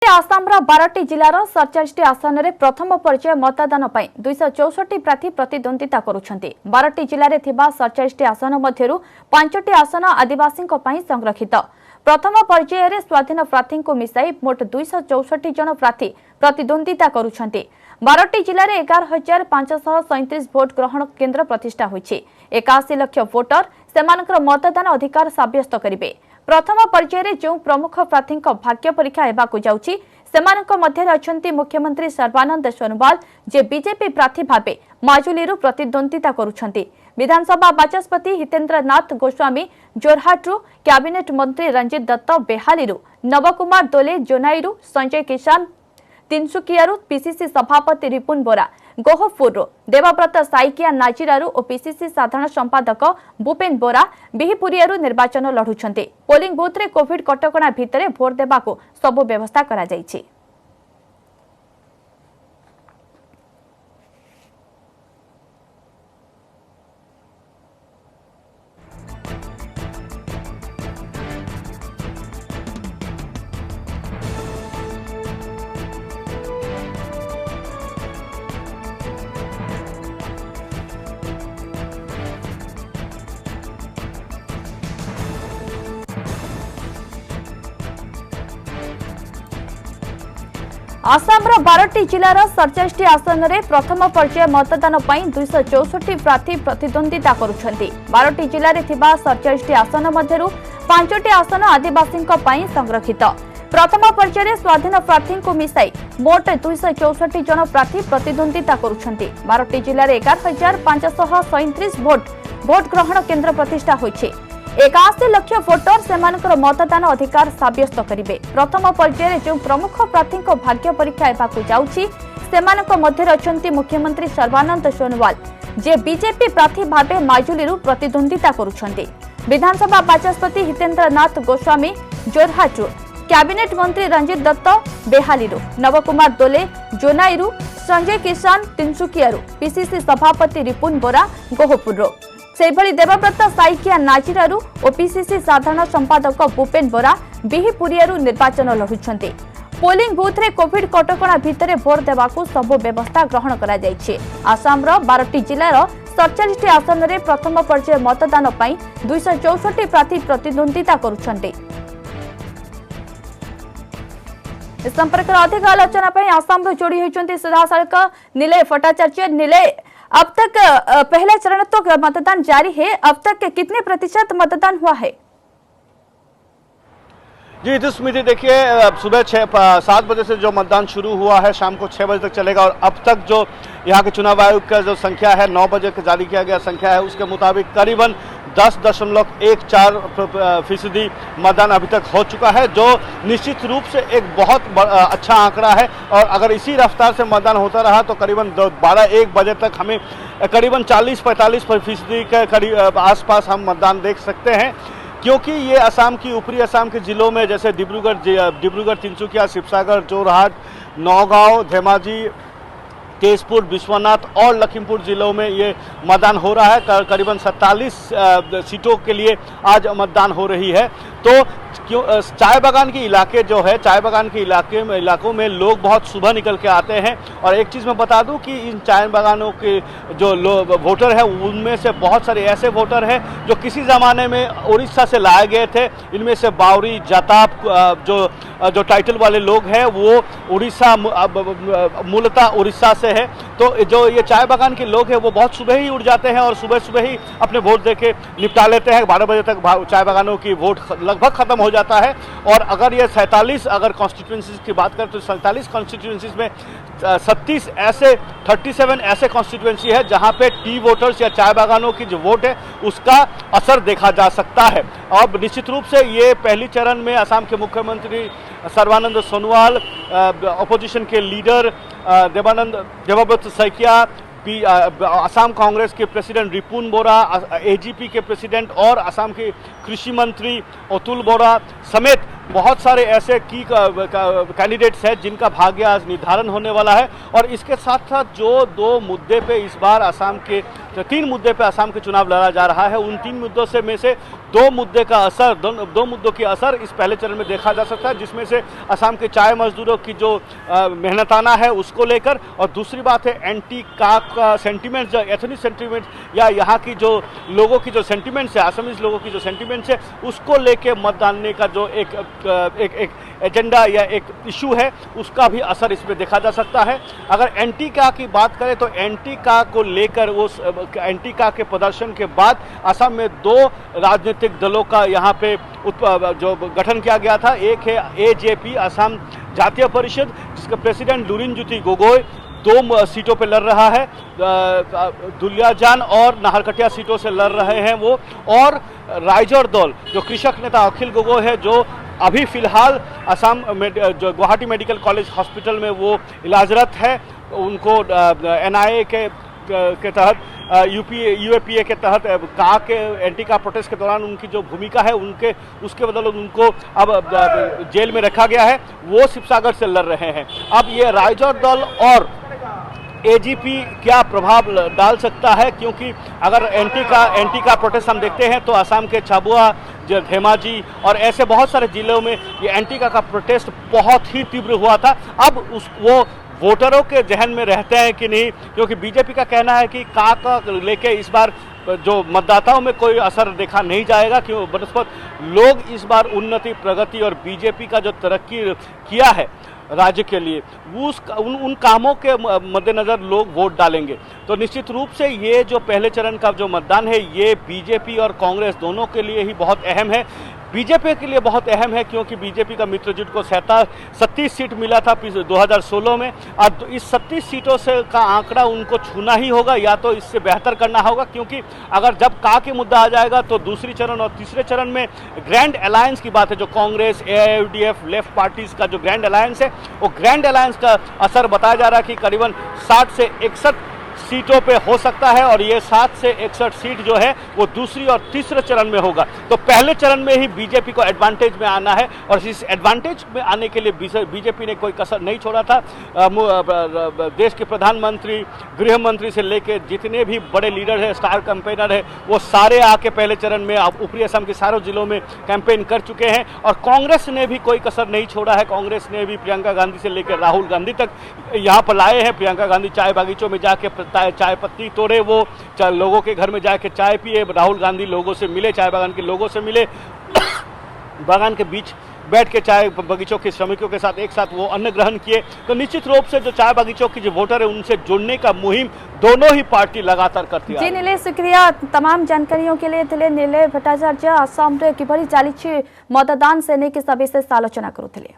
आसामर 12टी जिलार 47टी आसन में प्रथम पर्याय मतदान 264 प्रार्थी प्रतिद्वंदिता करुछन्ति। 12टी जिले में 47टी आसन मध्यरु 5टी आसन आदिवासी संरक्षित। प्रथम पर्यायर स्वाधीन प्रार्थी को मिसाई मोट 264 जन प्रार्थी प्रतिद्वंदिता करुछन्ति। 12टी जिले में 11,537 भोट ग्रहण केन्द्र प्रतिष्ठा होइछि। 81 लाख भोटर सेमानकर मतदान अधिकार साब्यस्त करिवे। प्रथम पर्यायर जो प्रमुख प्रार्थी भाग्य परीक्षा हेबाकु जाउछि सेमानक मध्य अछंती मुख्यमंत्री सर्बानंद सोनोवाल जे बीजेपी प्रार्थी भाबे माजुलीरु प्रतिद्वंदिता करुछंती। विधानसभा बाचस्पति हितेन्द्र नाथ गोस्वामी जोरहाटरू, कैबिनेट मंत्री रंजित दत्त बेहालीरु, नवकुमार दोले जोनाईरु, संजय किसान तिनसुकियारु, पीसीसी सभापति रिपुन बोरा गोहपुरु, देवव्रत साइकिया नाजिरारु और पीसीसी साधारण संपादक भूपेन बोरा बिहिपुरियारु निर्वाचन लढुछन्ते। पोलिंग बूथ रे कोविड कटकणा भितरे भोट देबाकू सबु व्यवस्था करा जायछि। आसामर 12टी जिलार 47टी आसन में प्रथम पर्याय मतदान 264 प्रार्थी प्रतिद्वंदिता करुछन्ति। 12टी जिले में 47टी आसन मध्यरु 5टी आसन आदिवासी संरक्षित। प्रथम पर्यायर स्वाधीन प्रार्थी को मिसाई मोट 264 जन प्रार्थी प्रतिद्वंदिता करुछन्ति। 12टी जिले में 11,537 भोट ग्रहण केन्द्र प्रतिष्ठा होइछि। 81 लाख भोटर सेमानकर मतदान अधिकार साब्यस्त करिवे। प्रथम पर्यायर जो प्रमुख प्रार्थी भाग्य परीक्षा हेबाकु जाउछि सेमानक मध्य अछंती मुख्यमंत्री सर्बानंद सोनोवाल जे बीजेपी प्रार्थी भाबे माजुलीरु प्रतिद्वंदिता करुछन्ति। विधानसभा बाचस्पति हितेन्द्र नाथ गोस्वामी जोरहाटरू, कैबिनेट मंत्री रंजित दत्त बेहालीरु, नवकुमार दोले जोनाईरु, संजय किसान तिनसुकियारु, पीसीसी सभापति रिपुन बोरा गोहपुरु, सेभली देवव्रत साइकिया नाजिरारु और पीसीसी साधारण संपादक भूपेन बोरा बिहिपुरियारु निर्वाचन लढुछन्ति। पोलिंग बूथ रे कोविड कटकणा भितरे भोट देबाकू सबु व्यवस्था ग्रहण करा जायछि। आसामर 12टी जिलार 47टी आसन में प्रथम पर्याय मतदान 264 प्रार्थी प्रतिद्वंदिता करुछन्ति। इस संपर्क में अधिक आलोचना आसाम जोड़ी होती सीधासख निलय भट्टाचार्य। निलय, अब तक पहला चरण तो मतदान जारी है, अब तक कितने प्रतिशत मतदान हुआ है? जी स्मृति, देखिए सुबह 7 बजे से जो मतदान शुरू हुआ है शाम को 6 बजे तक चलेगा और अब तक जो यहाँ के चुनाव आयोग का जो संख्या है 9 बजे का जारी किया गया संख्या है उसके मुताबिक करीबन 10.14% मतदान अभी तक हो चुका है, जो निश्चित रूप से एक बहुत अच्छा आंकड़ा है। और अगर इसी रफ्तार से मतदान होता रहा तो करीबन 12-1 बजे तक हमें करीबन 40-45% के करीब आसपास हम मतदान देख सकते हैं, क्योंकि ये असम की ऊपरी असम के जिलों में जैसे डिब्रूगढ़, तिनसुकिया, शिवसागर, जोरहाट, नौगांव, धेमाजी, तेजपुर, विश्वनाथ और लखीमपुर जिलों में ये मतदान हो रहा है। करीबन 47 सीटों के लिए आज मतदान हो रही है। तो चाय बागान के इलाके जो है, चाय बागान के इलाकों में लोग बहुत सुबह निकल के आते हैं। और एक चीज़ मैं बता दूं कि इन चाय बागानों के जो वोटर हैं उनमें से बहुत सारे ऐसे वोटर हैं जो किसी ज़माने में उड़ीसा से लाए गए थे। इनमें से बावरी, जाताप जो टाइटल वाले लोग हैं वो उड़ीसा, मूलतः उड़ीसा से है। तो जो ये चाय बागान के लोग हैं वो बहुत सुबह ही उठ जाते हैं और सुबह सुबह ही अपने वोट दे के निपटा लेते हैं। 12 बजे तक चाय बागानों की वोट लगभग खत्म हो जाता है। और अगर ये 47 अगर कॉन्स्टिट्यूंसीज की बात करें तो 47 कॉन्स्टिट्यूंसीज में 37 ऐसे कॉन्स्टिट्यूंसी है जहां पे टी वोटर्स या चाय बागानों की जो वोट है उसका असर देखा जा सकता है। अब निश्चित रूप से ये पहली चरण में असम के मुख्यमंत्री सर्बानंद सोनोवाल, अपोजिशन के लीडर देवव्रत साइकिया, असम कांग्रेस के प्रेसिडेंट रिपुन बोरा, एजीपी के प्रेसिडेंट और असम के कृषि मंत्री अतुल बोरा समेत बहुत सारे ऐसे की कैंडिडेट्स हैं जिनका भाग्य आज निर्धारण होने वाला है। और इसके साथ साथ जो दो मुद्दे पे इस बार असम के, तो 3 मुद्दे पे असम के चुनाव लड़ा जा रहा है, उन 3 मुद्दों से में से 2 मुद्दे का असर, दो मुद्दों की असर इस पहले चरण में देखा जा सकता है, जिसमें से असम के चाय मजदूरों की जो मेहनताना है उसको लेकर, और दूसरी बात है एंटी काक का सेंटिमेंट्स, जो एथनिक सेंटिमेंट्स या यहाँ की जो लोगों की जो सेंटिमेंट्स है, असमीज लोगों की जो सेंटिमेंट्स है, उसको लेके मत डालने का जो एक एजेंडा या एक इशू है, उसका भी असर इसमें देखा जा सकता है। अगर एंटी का की बात करें तो एंटी का को लेकर वो एंटी का के प्रदर्शन के बाद असम में 2 राजनीतिक दलों का यहाँ पे जो गठन किया गया था। एक है एजेपी, असम जातीय परिषद, जिसके प्रेसिडेंट लुरिनज्योति गोगोई 2 सीटों पे लड़ रहा है, दुलियाजान और नाहरकटिया सीटों से लड़ रहे हैं वो, और राइजर दल जो कृषक नेता अखिल गोगोई है, जो अभी फिलहाल असम में जो गुवाहाटी मेडिकल कॉलेज हॉस्पिटल में वो इलाजरत है, उनको NIA के तहत UAPA के तहत का के एंटी का प्रोटेस्ट के दौरान उनकी जो भूमिका है उसके बदले उनको अब जेल में रखा गया है, वो शिवसागर से लड़ रहे हैं। अब ये राइजर दल और AGP क्या प्रभाव डाल सकता है, क्योंकि अगर एंटी का प्रोटेस्ट हम देखते हैं तो असम के छाबुआ, धेमाजी और ऐसे बहुत सारे जिलों में ये एंटी का प्रोटेस्ट बहुत ही तीव्र हुआ था। अब वो वोटरों के जहन में रहते हैं कि नहीं, क्योंकि बीजेपी का कहना है कि का लेके इस बार जो मतदाताओं में कोई असर देखा नहीं जाएगा, क्यों बनस्पत लोग इस बार उन्नति, प्रगति और बीजेपी का जो तरक्की किया है राज्य के लिए, उन कामों के मद्देनज़र लोग वोट डालेंगे। तो निश्चित रूप से ये जो पहले चरण का जो मतदान है, ये बीजेपी और कांग्रेस दोनों के लिए ही बहुत अहम है। बीजेपी के लिए बहुत अहम है क्योंकि बीजेपी का मित्रजुट को 37 सीट मिला था 2016 में, और इस 37 सीटों से का आंकड़ा उनको छूना ही होगा, या तो इससे बेहतर करना होगा, क्योंकि अगर जब का के मुद्दा आ जाएगा तो दूसरी चरण और तीसरे चरण में ग्रैंड अलायंस की बात है, जो कांग्रेस, AIUDF, लेफ्ट पार्टीज का जो ग्रैंड अलायंस है, वो ग्रैंड अलायंस का असर बताया जा रहा है कि करीबन 60 से 61 सीटों पे हो सकता है, और ये 7 से 61 सीट जो है वो दूसरी और तीसरे चरण में होगा। तो पहले चरण में ही बीजेपी को एडवांटेज में आना है, और इस एडवांटेज में आने के लिए बीजेपी ने कोई कसर नहीं छोड़ा था। देश के प्रधानमंत्री, गृह मंत्री से लेकर जितने भी बड़े लीडर है, स्टार कैंपेनर है, वो सारे आके पहले चरण में ऊपरी असम के सारे जिलों में कैंपेन कर चुके हैं, और कांग्रेस ने भी कोई कसर नहीं छोड़ा है। कांग्रेस ने भी प्रियंका गांधी से लेकर राहुल गांधी तक यहाँ पर लाए हैं। प्रियंका गांधी चाय बागीचों में जाके चाय पत्ती तोड़े, वो लोगों के घर में जाके चाय पिए, राहुल गांधी लोगों से मिले, चाय बागान के लोगों से मिले, बागान के बीच बैठ के चाय बगीचों के श्रमिकों के साथ एक साथ वो अन्न ग्रहण किए। तो निश्चित रूप से जो चाय बगीचों की जो वोटर है उनसे जुड़ने का मुहिम दोनों ही पार्टी लगातार करती है। जी नीले, शुक्रिया तमाम जानकारियों के लिए। नीले भट्टाचार्य आसाम रे किभली चली मतदान से नहीं कि सविशेष आलोचना करुथिले।